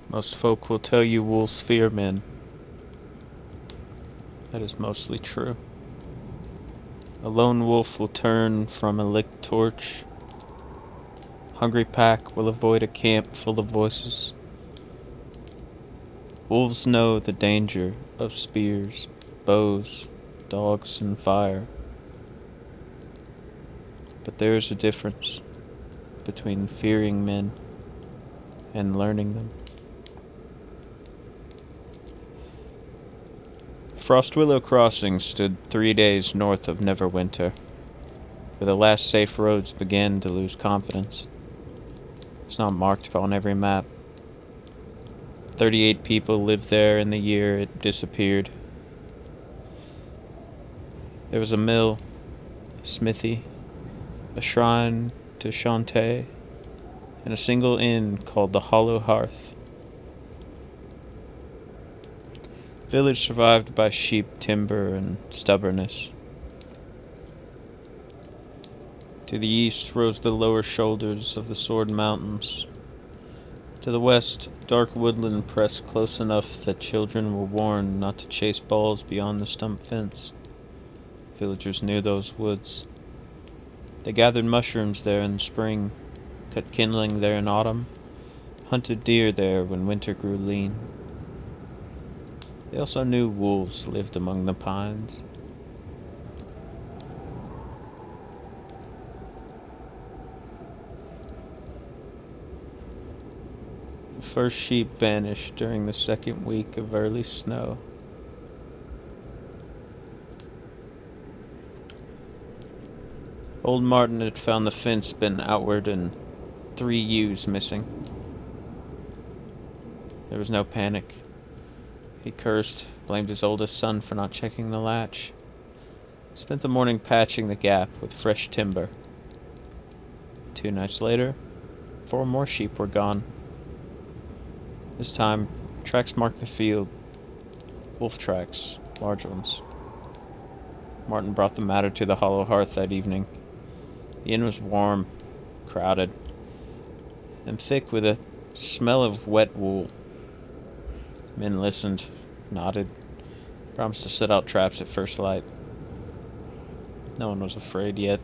Most folk will tell you wolves fear men. That is mostly true. A lone wolf will turn from a lit torch. Hungry pack will avoid a camp full of voices. Wolves know the danger of spears, bows, dogs, and fire. But there is a difference between fearing men and learning them. Frostwillow Crossing stood 3 days north of Neverwinter, where the last safe roads began to lose confidence. It's not marked on every map. 38 people lived there in the year it disappeared. There was a mill, a smithy, a shrine to Shantae, and a single inn called the Hollow Hearth. The village survived by sheep, timber, and stubbornness. To the east rose the lower shoulders of the Sword Mountains. To the west, dark woodland pressed close enough that children were warned not to chase balls beyond the stump fence. Villagers knew those woods. They gathered mushrooms there in the spring, cut kindling there in autumn, hunted deer there when winter grew lean. They also knew wolves lived among the pines. The first sheep vanished during the second week of early snow. Old Martin had found the fence bent outward and 3 ewes missing. There was no panic. He cursed, blamed his oldest son for not checking the latch. Spent the morning patching the gap with fresh timber. 2 nights later, 4 more sheep were gone. This time, tracks marked the field. Wolf tracks, large ones. Martin brought the matter to the Hollow Hearth that evening. The inn was warm, crowded, and thick with a smell of wet wool. Men listened, nodded, promised to set out traps at first light. No one was afraid yet.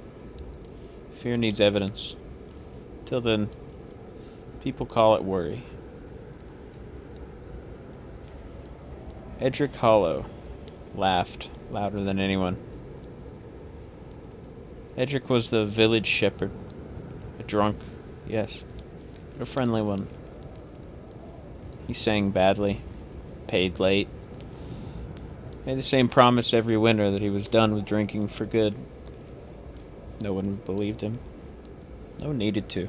Fear needs evidence. Till then, people call it worry. Edric Hollow laughed louder than anyone. Edric was the village shepherd. A drunk, yes, but a friendly one. He sang badly, paid late, made the same promise every winter that he was done with drinking for good. No one believed him. No one needed to.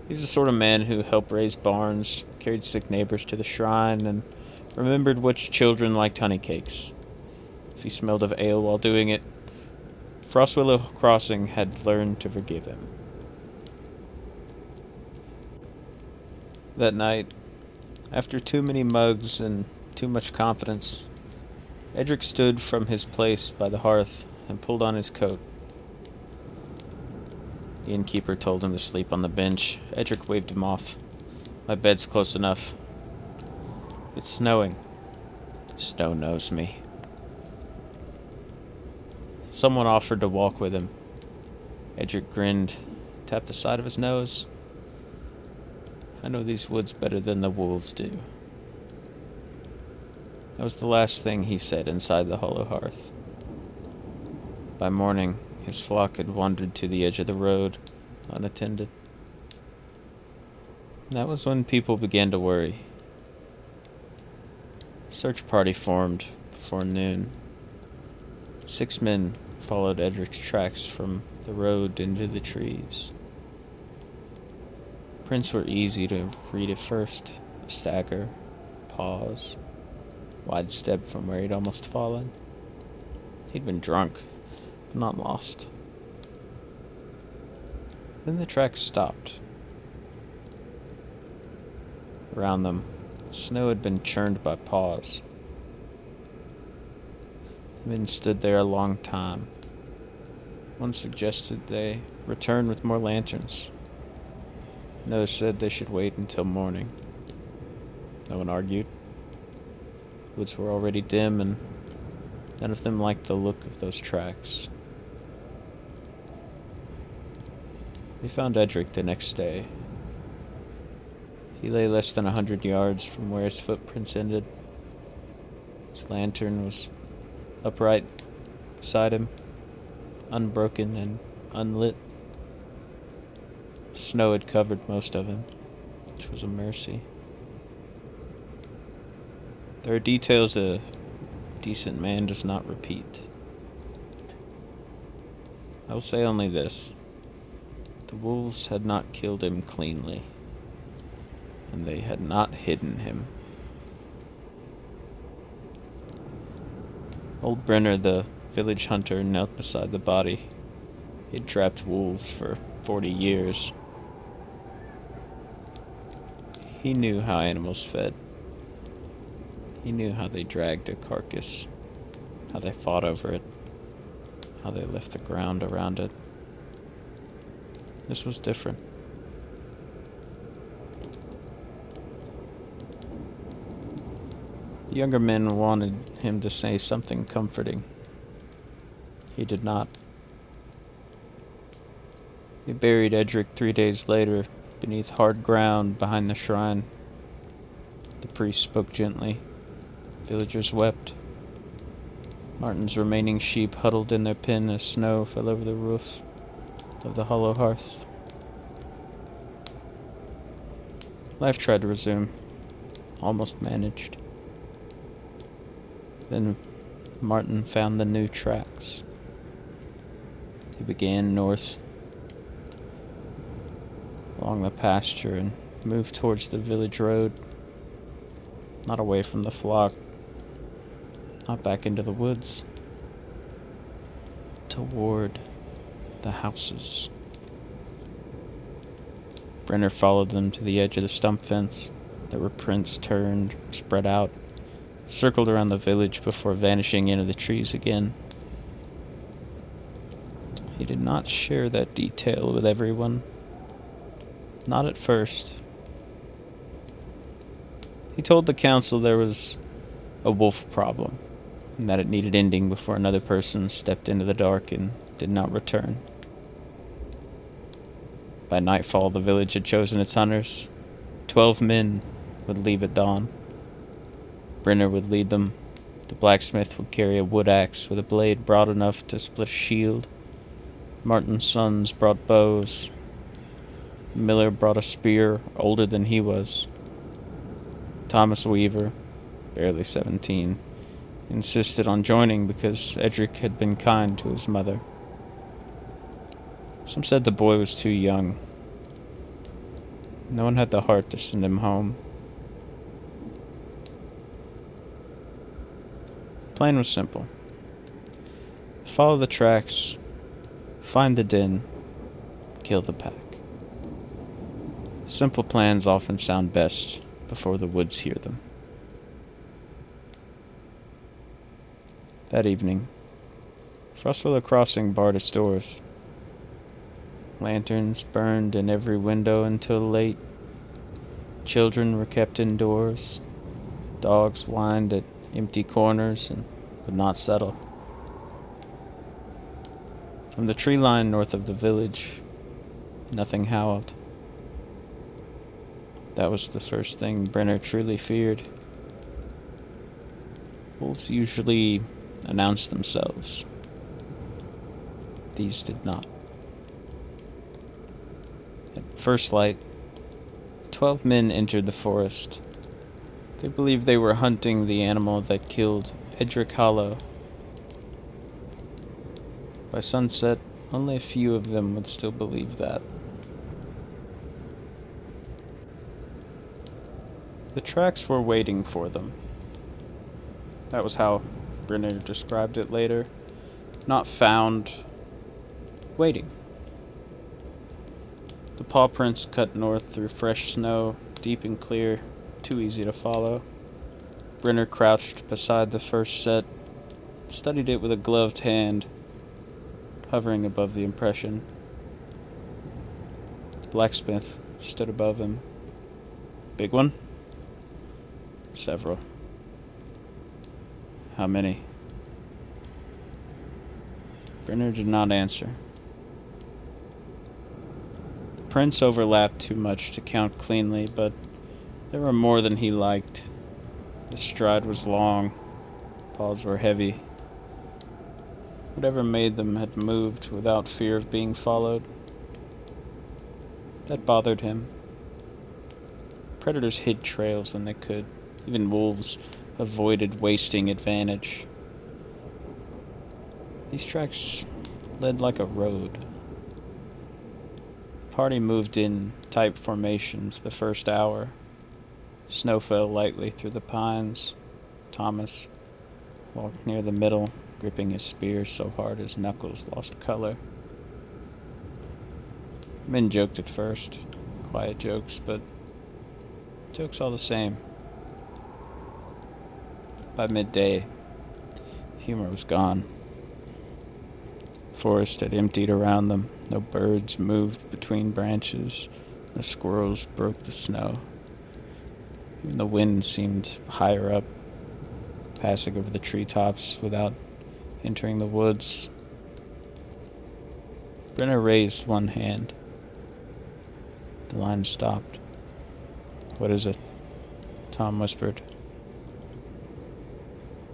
He was the sort of man who helped raise barns, carried sick neighbors to the shrine, and remembered which children liked honey cakes. If he smelled of ale while doing it, Frostwillow Crossing had learned to forgive him. That night, after too many mugs and too much confidence, Edric stood from his place by the hearth and pulled on his coat. The innkeeper told him to sleep on the bench. Edric waved him off. My bed's close enough. It's snowing. Snow knows me. Someone offered to walk with him. Edric grinned, tapped the side of his nose. I know these woods better than the wolves do. That was the last thing he said inside the Hollow Hearth. By morning, his flock had wandered to the edge of the road, unattended. That was when people began to worry. A search party formed before noon. 6 men followed Edric's tracks from the road into the trees. Prints were easy to read at first. A stagger, pause, wide step from where he'd almost fallen. He'd been drunk, but not lost. Then the tracks stopped. Around them, the snow had been churned by paws. The men stood there a long time. One suggested they return with more lanterns. Another said they should wait until morning. No one argued. Woods were already dim, and none of them liked the look of those tracks. They found Edric the next day. He lay less than 100 yards from where his footprints ended. His lantern was upright beside him, unbroken and unlit. Snow had covered most of him, which was a mercy. There are details a decent man does not repeat. I will say only this. The wolves had not killed him cleanly, and they had not hidden him. Old Brenner, the village hunter, knelt beside the body. He'd trapped wolves for 40 years. He knew how animals fed. He knew how they dragged a carcass, how they fought over it, how they left the ground around it. This was different. The younger men wanted him to say something comforting. He did not. He buried Edric 3 days later, beneath hard ground behind the shrine. The priest spoke gently. Villagers wept. Martin's remaining sheep huddled in their pen as snow fell over the roof of the hollow hearth. Life tried to resume. Almost managed. Then Martin found the new tracks. He began north along the pasture and moved towards the village road. Not away from the flock. Not back into the woods. Toward the houses. Brenner followed them to the edge of the stump fence. There were prints turned, spread out, circled around the village before vanishing into the trees again. He did not share that detail with everyone. Not at first. He told the council there was a wolf problem, and that it needed ending before another person stepped into the dark and did not return. By nightfall, the village had chosen its hunters. 12 men would leave at dawn. Brenner would lead them. The blacksmith would carry a wood axe with a blade broad enough to split a shield. Martin's sons brought bows. Miller brought a spear older than he was. Thomas Weaver, barely 17, insisted on joining because Edric had been kind to his mother. Some said the boy was too young. No one had the heart to send him home. The plan was simple. Follow the tracks, find the den, kill the pack. Simple plans often sound best before the woods hear them. That evening, Frostwillow Crossing barred its doors. Lanterns burned in every window until late. Children were kept indoors. Dogs whined at empty corners and would not settle. From the tree line north of the village, nothing howled. That was the first thing Brenner truly feared. Wolves usually announced themselves. These did not. At first light, 12 men entered the forest. They believed they were hunting the animal that killed Edric Hollow. By sunset, only a few of them would still believe that. The tracks were waiting for them. That was how Brenner described it later. Not found, waiting. The paw prints cut north through fresh snow, deep and clear, too easy to follow. Brenner crouched beside the first set, studied it with a gloved hand, hovering above the impression. The blacksmith stood above him. Big one? Several. How many? Brenner did not answer. The prints overlapped too much to count cleanly, but there were more than he liked. The stride was long, paws were heavy. Whatever made them had moved without fear of being followed. That bothered him. Predators hid trails when they could. Even wolves avoided wasting advantage. These tracks led like a road. The party moved in tight formation for the first hour. Snow fell lightly through the pines. Thomas walked near the middle, gripping his spear so hard his knuckles lost color. Men joked at first, quiet jokes, but jokes all the same. By midday, humor was gone. Forest had emptied around them. No birds moved between branches. No squirrels broke the snow. Even the wind seemed higher up, passing over the treetops without entering the woods. Brenner raised one hand. The line stopped. "What is it?" Tom whispered.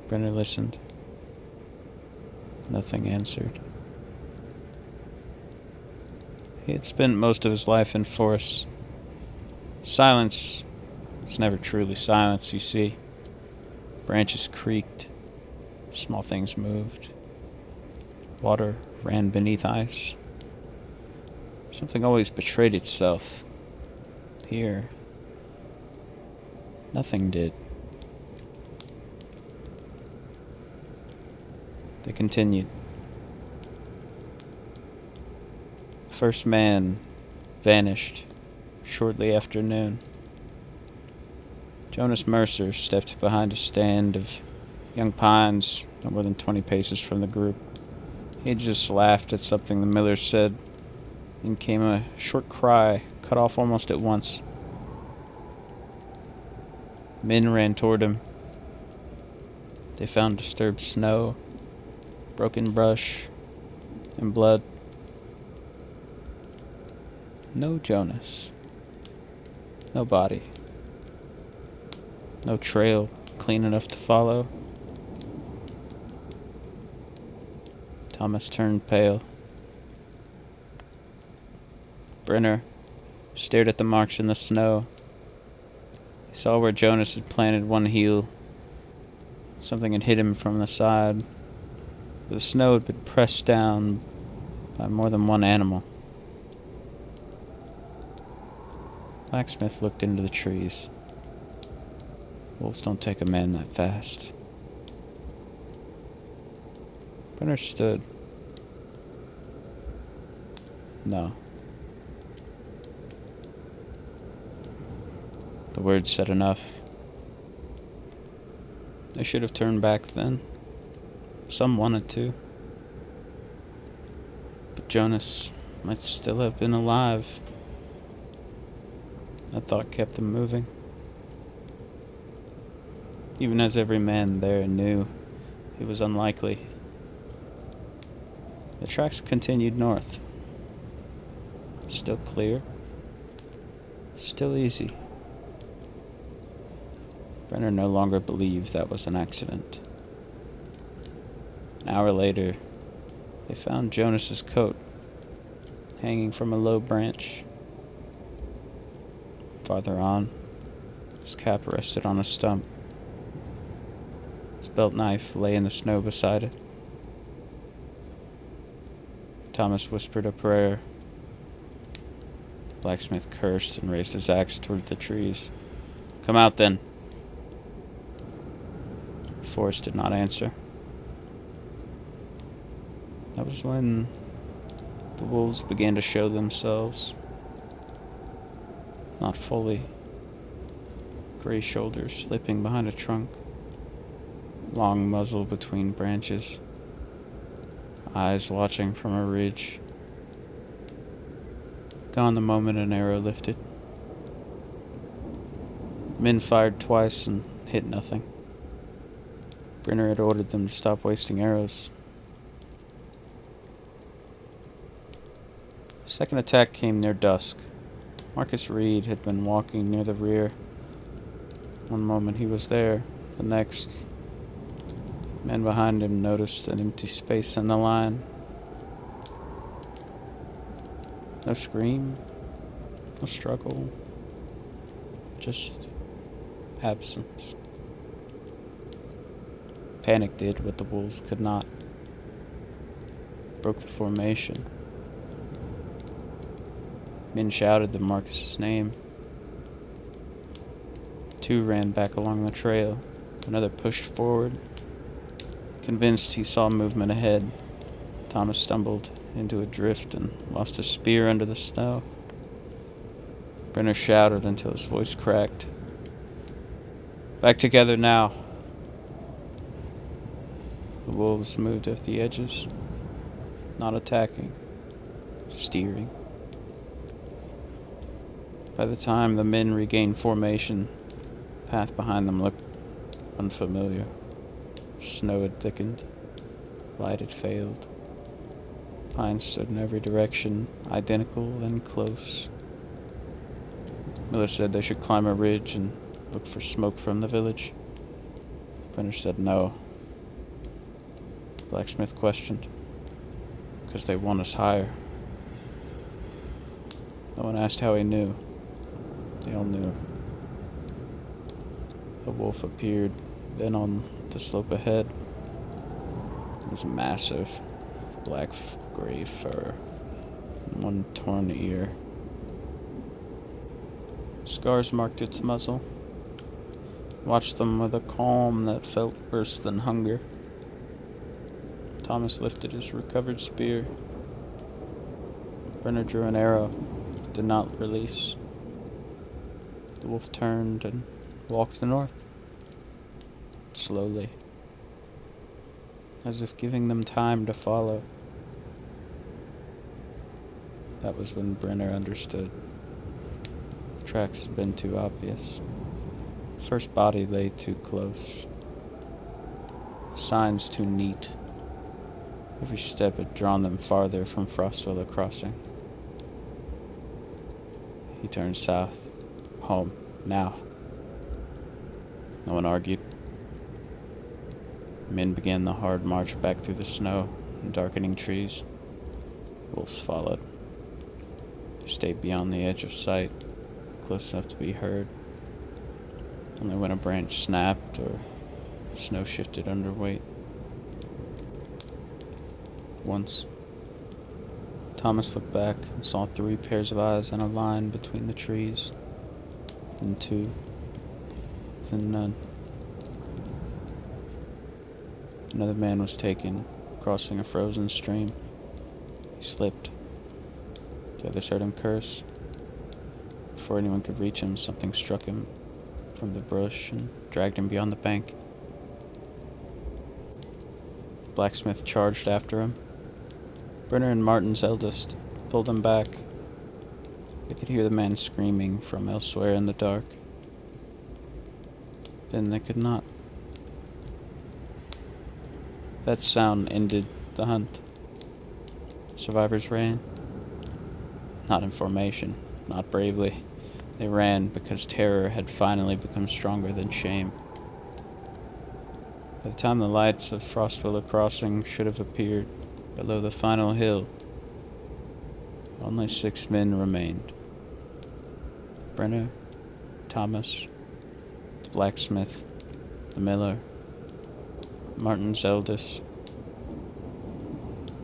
Brenner listened. Nothing answered. He had spent most of his life in forests. Silence was never truly silence, you see. Branches creaked. Small things moved. Water ran beneath ice. Something always betrayed itself. Here, nothing did. They continued. First man vanished shortly after noon. Jonas Mercer stepped behind a stand of young pines, no more than 20 paces from the group. He had just laughed at something the Millers said. Then came a short cry, cut off almost at once. Men ran toward him. They found disturbed snow, broken brush, and blood. No Jonas. No body. No trail clean enough to follow. Thomas turned pale. Brenner stared at the marks in the snow. He saw where Jonas had planted one heel. Something had hit him from the side. The snow had been pressed down by more than one animal. Blacksmith looked into the trees. Wolves don't take a man that fast. Brenner stood. No. The words said enough. They should have turned back then. Some wanted to. But Jonas might still have been alive. That thought kept them moving. Even as every man there knew it was unlikely. The tracks continued north. Still clear. Still easy. Brenner no longer believed that was an accident. An hour later, they found Jonas's coat hanging from a low branch. Farther on, his cap rested on a stump. His belt knife lay in the snow beside it. Thomas whispered a prayer. Blacksmith cursed and raised his axe toward the trees. "Come out, then." Forrest did not answer. That was when the wolves began to show themselves. Not fully. Gray shoulders slipping behind a trunk. Long muzzle between branches. Eyes watching from a ridge. Gone the moment an arrow lifted. Men fired twice and hit nothing. Brenner had ordered them to stop wasting arrows. The second attack came near dusk. Marcus Reed had been walking near the rear. One moment he was there, the next, men behind him noticed an empty space in the line. No scream, no struggle, just absence. Panic did what the wolves could not. Broke the formation. Men shouted the Marcus's name. Two ran back along the trail. Another pushed forward. Convinced he saw movement ahead, Thomas stumbled into a drift and lost his spear under the snow. Brenner shouted until his voice cracked. "Back together now." The wolves moved off the edges, not attacking, steering. By the time the men regained formation, the path behind them looked unfamiliar. Snow had thickened, light had failed. Pines stood in every direction, identical and close. Miller said they should climb a ridge and look for smoke from the village. Brenner said no. Blacksmith questioned. "Because they want us higher." No one asked how he knew. They all knew. A wolf appeared, then on the slope ahead. It was massive, with black-gray fur and one torn ear. Scars marked its muzzle. Watched them with a calm that felt worse than hunger. Thomas lifted his recovered spear. Brenner drew an arrow, but did not release. The wolf turned and walked north, slowly, as if giving them time to follow. That was when Brenner understood. The tracks had been too obvious. First body lay too close. Signs too neat. Every step had drawn them farther from Frostwillow Crossing. He turned south. Home. Now. No one argued. Men began the hard march back through the snow and darkening trees. Wolves followed. They stayed beyond the edge of sight, close enough to be heard. Only when a branch snapped or snow shifted under weight. Once, Thomas looked back and saw 3 pairs of eyes in a line between the trees. Then 2. Then none. Another man was taken, crossing a frozen stream. He slipped. The others heard him curse. Before anyone could reach him, something struck him from the brush and dragged him beyond the bank. Blacksmith charged after him. Brenner and Martin's eldest pulled him back. They could hear the man screaming from elsewhere in the dark. Then they could not. That sound ended the hunt. Survivors ran. Not in formation, not bravely. They ran because terror had finally become stronger than shame. By the time the lights of Frostwillow Crossing should have appeared below the final hill, only 6 men remained. Brenner, Thomas, the blacksmith, the miller, Martin's eldest,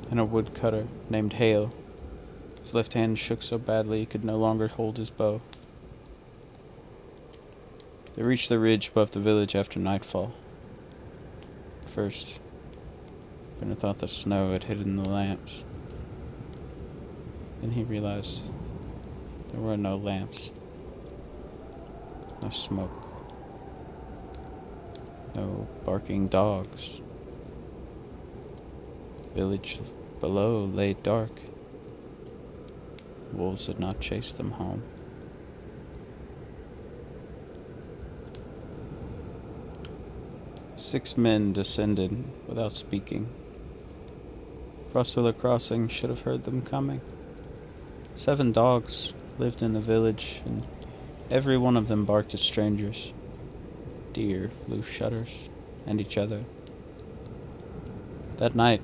and a woodcutter named Hale. His left hand shook so badly he could no longer hold his bow. They reached the ridge above the village after nightfall. First, Brenner thought the snow had hidden the lamps. Then he realized there were no lamps, no smoke, no barking dogs. The village below lay dark. Wolves had not chased them home. 6 men descended without speaking. Frostwillow Crossing should have heard them coming. 7 dogs lived in the village, and every one of them barked at strangers. Deer, loose shutters, and each other. That night,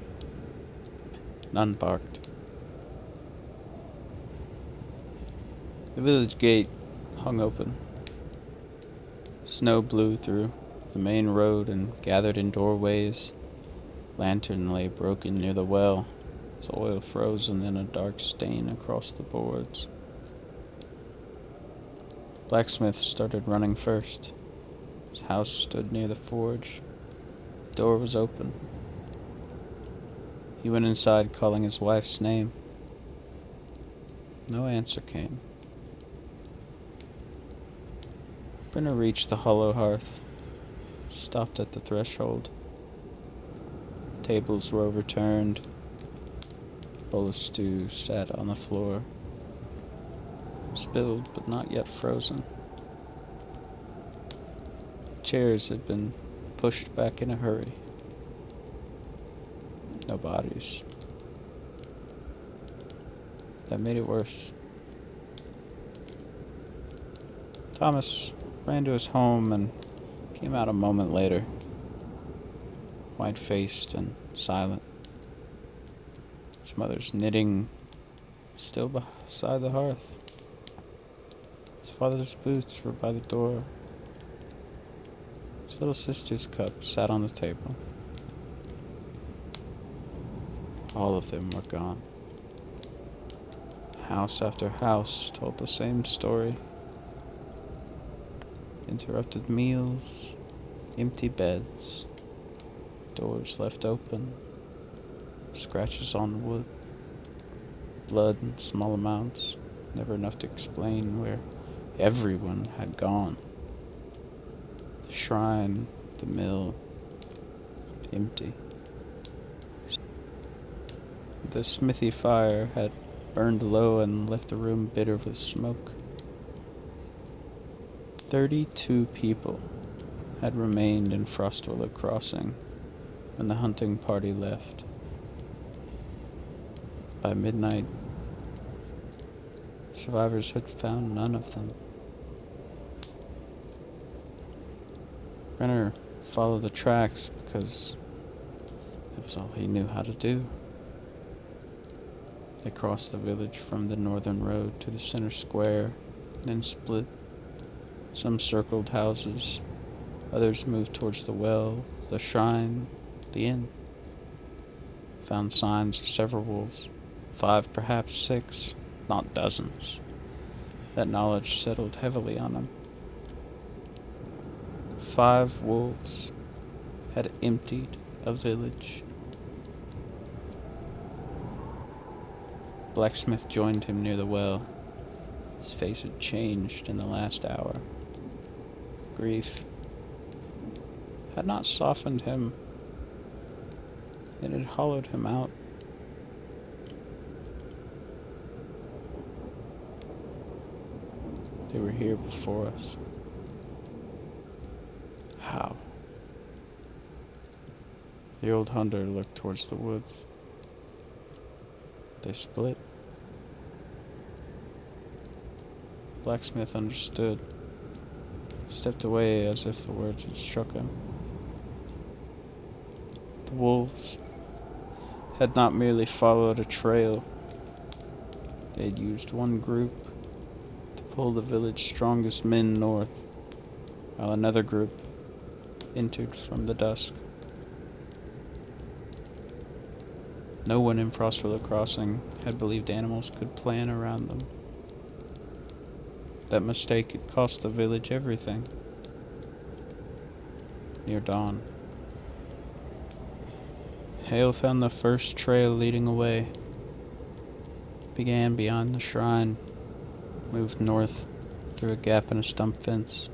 none barked. The village gate hung open. Snow blew through the main road and gathered in doorways. Lantern lay broken near the well, its oil frozen in a dark stain across the boards. Blacksmith started running first. His house stood near the forge. The door was open. He went inside, calling his wife's name. No answer came. Brenner reached the hollow hearth, stopped at the threshold. Tables were overturned. A bowl of stew sat on the floor, spilled but not yet frozen. Chairs had been pushed back in a hurry. No bodies. That made it worse. Thomas ran to his home and came out a moment later, white-faced and silent. His mother's knitting still beside the hearth. His father's boots were by the door. His little sister's cup sat on the table. All of them were gone. House after house told the same story. Interrupted meals, empty beds, doors left open, scratches on wood, blood in small amounts, never enough to explain where everyone had gone. The shrine, the mill, empty. The smithy fire had burned low and left the room bitter with smoke. 32 people had remained in Frostwillow Crossing when the hunting party left. By midnight, survivors had found none of them. Brenner followed the tracks because it was all he knew how to do. They crossed the village from the northern road to the center square, then split. Some circled houses, others moved towards the well, the shrine, the inn. Found signs of several wolves, 5, perhaps 6, not dozens. That knowledge settled heavily on him. 5 wolves had emptied a village. Blacksmith joined him near the well. His face had changed in the last hour. Grief had not softened him, it had hollowed him out. They were here before us. How? The old hunter looked towards the woods. They split. Blacksmith understood. Stepped away as if the words had struck him. The wolves had not merely followed a trail. They had used one group to pull the village's strongest men north, while another group entered from the dusk. No one in Frostwillow Crossing had believed animals could plan around them. That mistake had cost the village everything. Near dawn, Hale found the first trail leading away. It began beyond the shrine, moved north through a gap in a stump fence.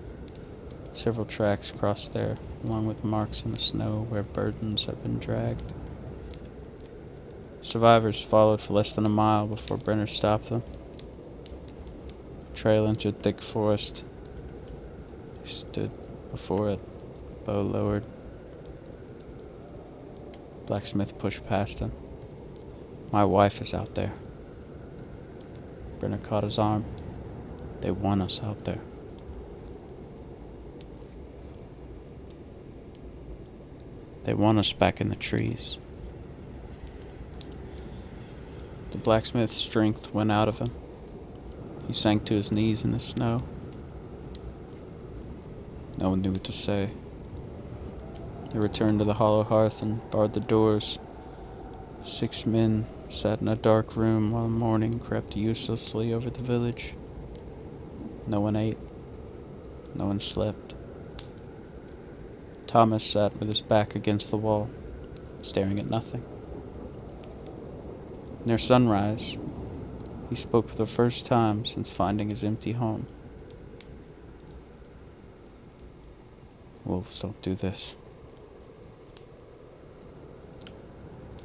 Several tracks crossed there, along with marks in the snow where burdens had been dragged. Survivors followed for less than a mile before Brenner stopped them. The trail entered thick forest. He stood before it, bow lowered, Blacksmith pushed past him. My wife is out there. Brenner caught his arm. They want us out there. They want us back in the trees. The blacksmith's strength went out of him. He sank to his knees in the snow. No one knew what to say. They returned to the hollow hearth and barred the doors. 6 men sat in a dark room while morning crept uselessly over the village. No one ate. No one slept. Thomas sat with his back against the wall, staring at nothing. Near sunrise, he spoke for the first time since finding his empty home. Wolves don't do this.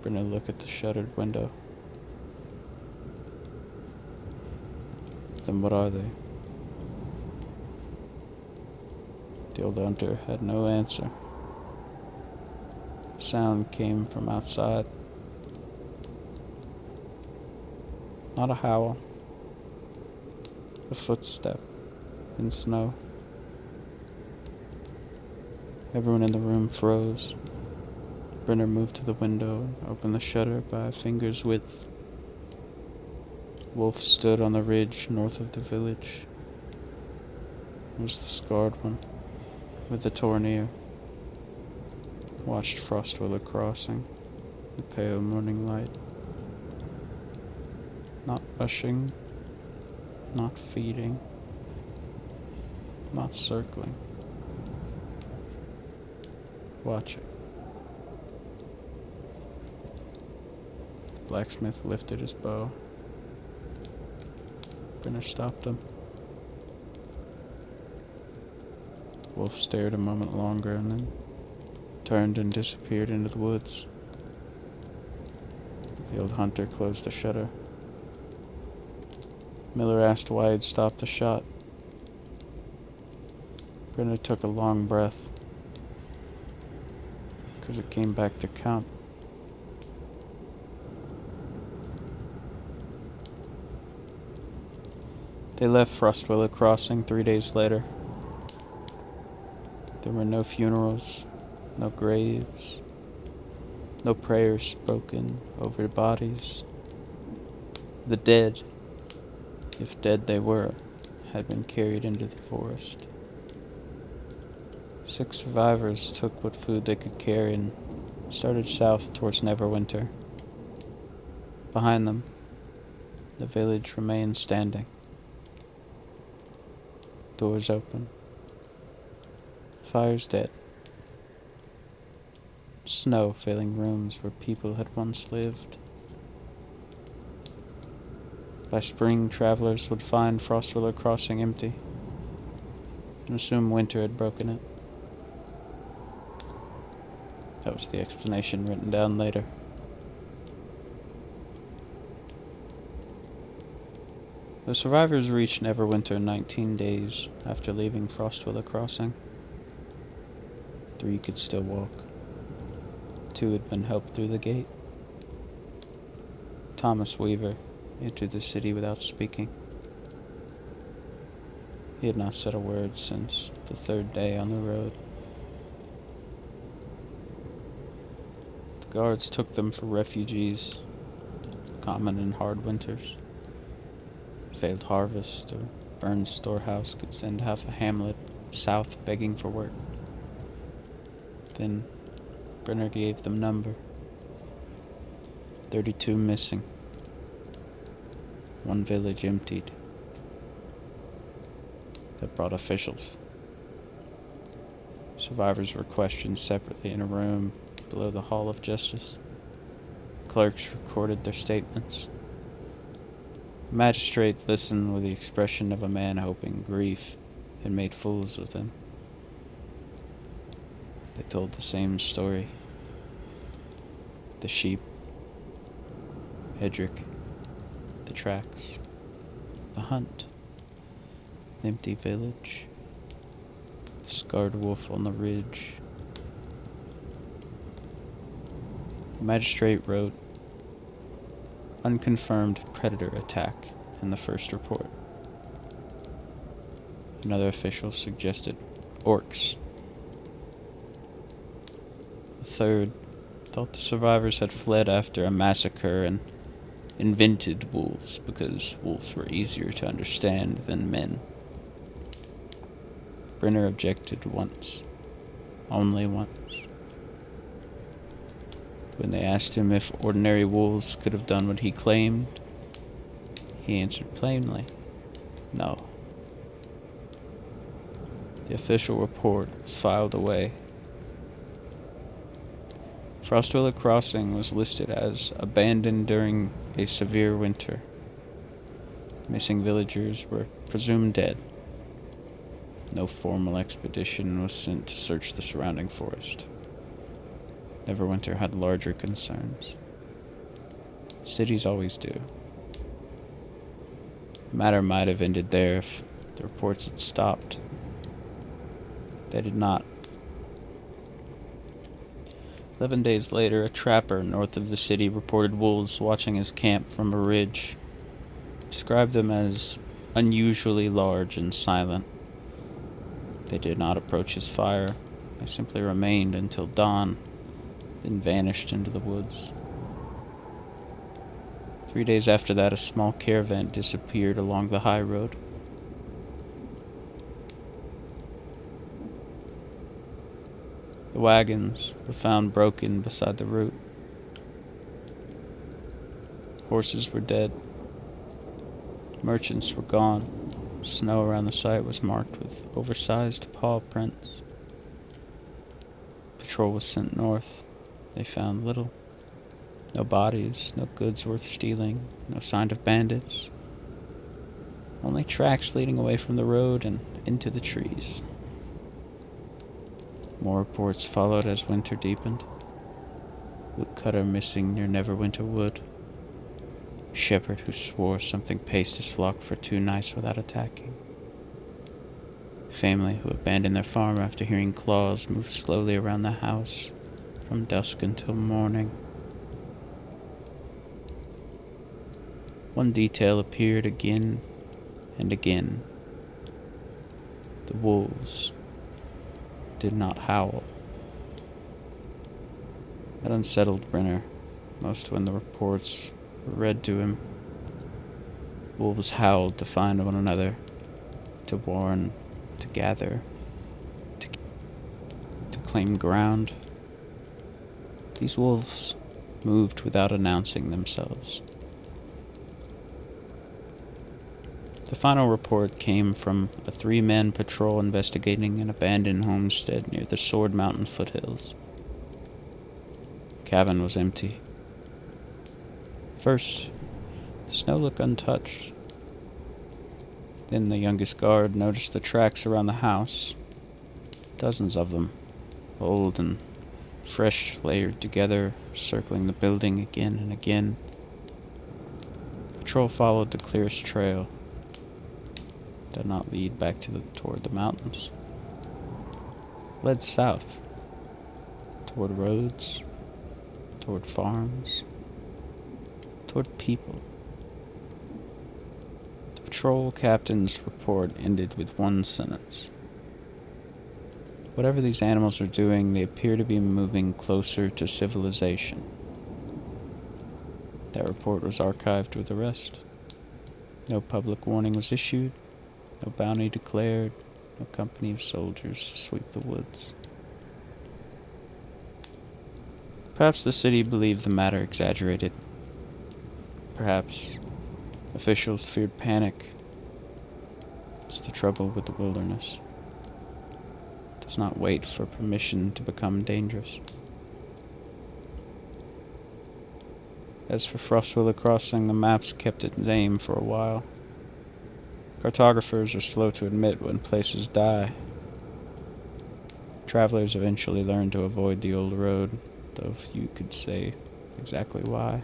Brenner looked at the shuttered window. Then what are they? The old hunter had no answer. The sound came from outside. Not a howl. A footstep in snow. Everyone in the room froze. Brenner moved to the window and opened the shutter by a finger's width. Wolf stood on the ridge north of the village. It was the scarred one, with the torn ear. Watched Frostwillow Crossing, the pale morning light. Not rushing, not feeding, not circling. Watching. Blacksmith lifted his bow. Brenner stopped him. Wolf stared a moment longer and then turned and disappeared into the woods. The old hunter closed the shutter. Miller asked why he'd stopped the shot. Brenner took a long breath. Because it came back to count. They left Frostwillow Crossing 3 days later. There were no funerals, no graves, no prayers spoken over bodies. The dead, if dead they were, had been carried into the forest. 6 survivors took what food they could carry and started south towards Neverwinter. Behind them, the village remained standing. Doors open. Fires dead. Snow filling rooms where people had once lived. By spring, travelers would find Frostwillow Crossing empty and assume winter had broken it. That was the explanation written down later. The survivors reached Neverwinter 19 days after leaving Frostwillow Crossing. 3 could still walk. 2 had been helped through the gate. Thomas Weaver entered the city without speaking. He had not said a word since the 3rd day on the road. The guards took them for refugees, common in hard winters. Failed harvest or burned storehouse could send half a hamlet south begging for work. Then Brenner gave them number. 32 missing. 1 village emptied. That brought officials. Survivors were questioned separately in a room below the Hall of Justice. Clerks recorded their statements. The magistrate listened with the expression of a man hoping grief had made fools of them. They told the same story. The sheep, Hedrick, the tracks, the hunt, the empty village, the scarred wolf on the ridge. magistrate wrote, "Unconfirmed predator attack" in the first report. Another official suggested orcs. A third thought the survivors had fled after a massacre and invented wolves because wolves were easier to understand than men. Brenner objected once. Only once. When they asked him if ordinary wolves could have done what he claimed, he answered plainly, no. The official report was filed away. Frostwillow Crossing was listed as abandoned during a severe winter. Missing villagers were presumed dead. No formal expedition was sent to search the surrounding forest. Neverwinter had larger concerns. Cities always do. The matter might have ended there if the reports had stopped. They did not. 11 days later, a trapper north of the city reported wolves watching his camp from a ridge. Described them as unusually large and silent. They did not approach his fire. They simply remained until dawn, then vanished into the woods. 3 days after that, a small caravan disappeared along the high road. The wagons were found broken beside the route. Horses were dead. Merchants were gone. Snow around the site was marked with oversized paw prints. Patrol was sent north. They found little. No bodies, no goods worth stealing, no sign of bandits. Only tracks leading away from the road and into the trees. More reports followed as winter deepened. Woodcutter missing near Neverwinter Wood. Shepherd who swore something paced his flock for 2 nights without attacking. Family who abandoned their farm after hearing claws move slowly around the house from dusk until morning. One detail appeared again and again. The wolves did not howl. That unsettled Brenner, most when the reports were read to him. Wolves howled to find one another, to warn, to gather, to claim ground. These wolves moved without announcing themselves. The final report came from a 3-man patrol investigating an abandoned homestead near the Sword Mountain foothills. The cabin was empty. First, the snow looked untouched. Then the youngest guard noticed the tracks around the house. Dozens of them, old and fresh, layered together, circling the building again and again. Patrol followed the clearest trail. Did not lead back toward the mountains. Led south, toward roads, toward farms, toward people. The patrol captain's report ended with one sentence. Whatever these animals are doing, they appear to be moving closer to civilization. That report was archived with the rest. No public warning was issued. No bounty declared, no company of soldiers to sweep the woods. Perhaps the city believed the matter exaggerated. Perhaps officials feared panic. It's the trouble with the wilderness. It does not wait for permission to become dangerous. As for Frostwillow Crossing, the maps kept its name for a while. Cartographers are slow to admit when places die. Travelers eventually learn to avoid the old road, though few could say exactly why.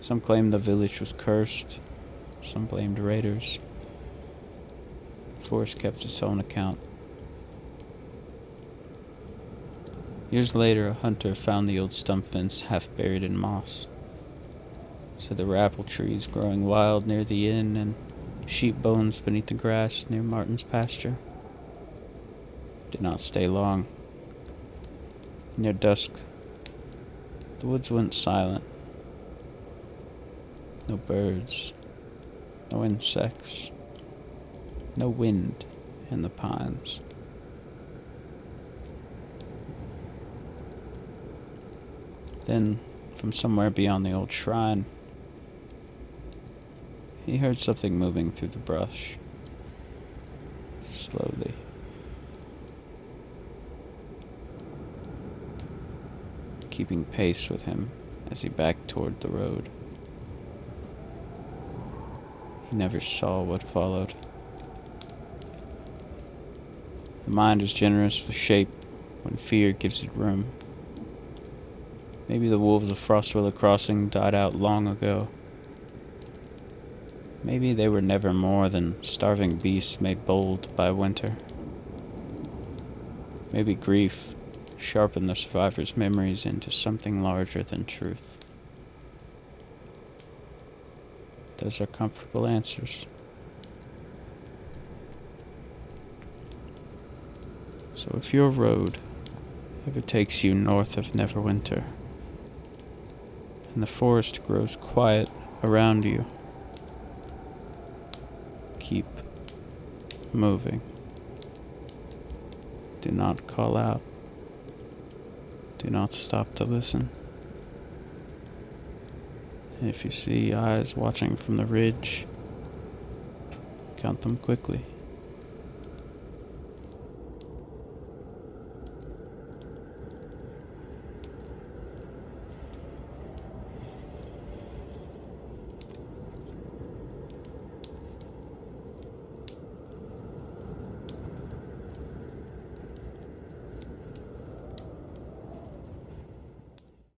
Some claim the village was cursed, some blamed raiders. The forest kept its own account. Years later, a hunter found the old stump fence half buried in moss. Said there were apple trees growing wild near the inn and sheep bones beneath the grass near Martin's pasture. Did not stay long. Near dusk, the woods went silent. No birds, no insects, no wind in the pines. Then, from somewhere beyond the old shrine, he heard something moving through the brush, slowly. Keeping pace with him as he backed toward the road. He never saw what followed. The mind is generous with shape when fear gives it room. Maybe the wolves of Frostwillow Crossing died out long ago. Maybe they were never more than starving beasts made bold by winter. Maybe grief sharpened the survivors' memories into something larger than truth. Those are comfortable answers. So if your road ever takes you north of Neverwinter, and the forest grows quiet around you, keep moving. Do not call out. Do not stop to listen. And if you see eyes watching from the ridge, count them quickly.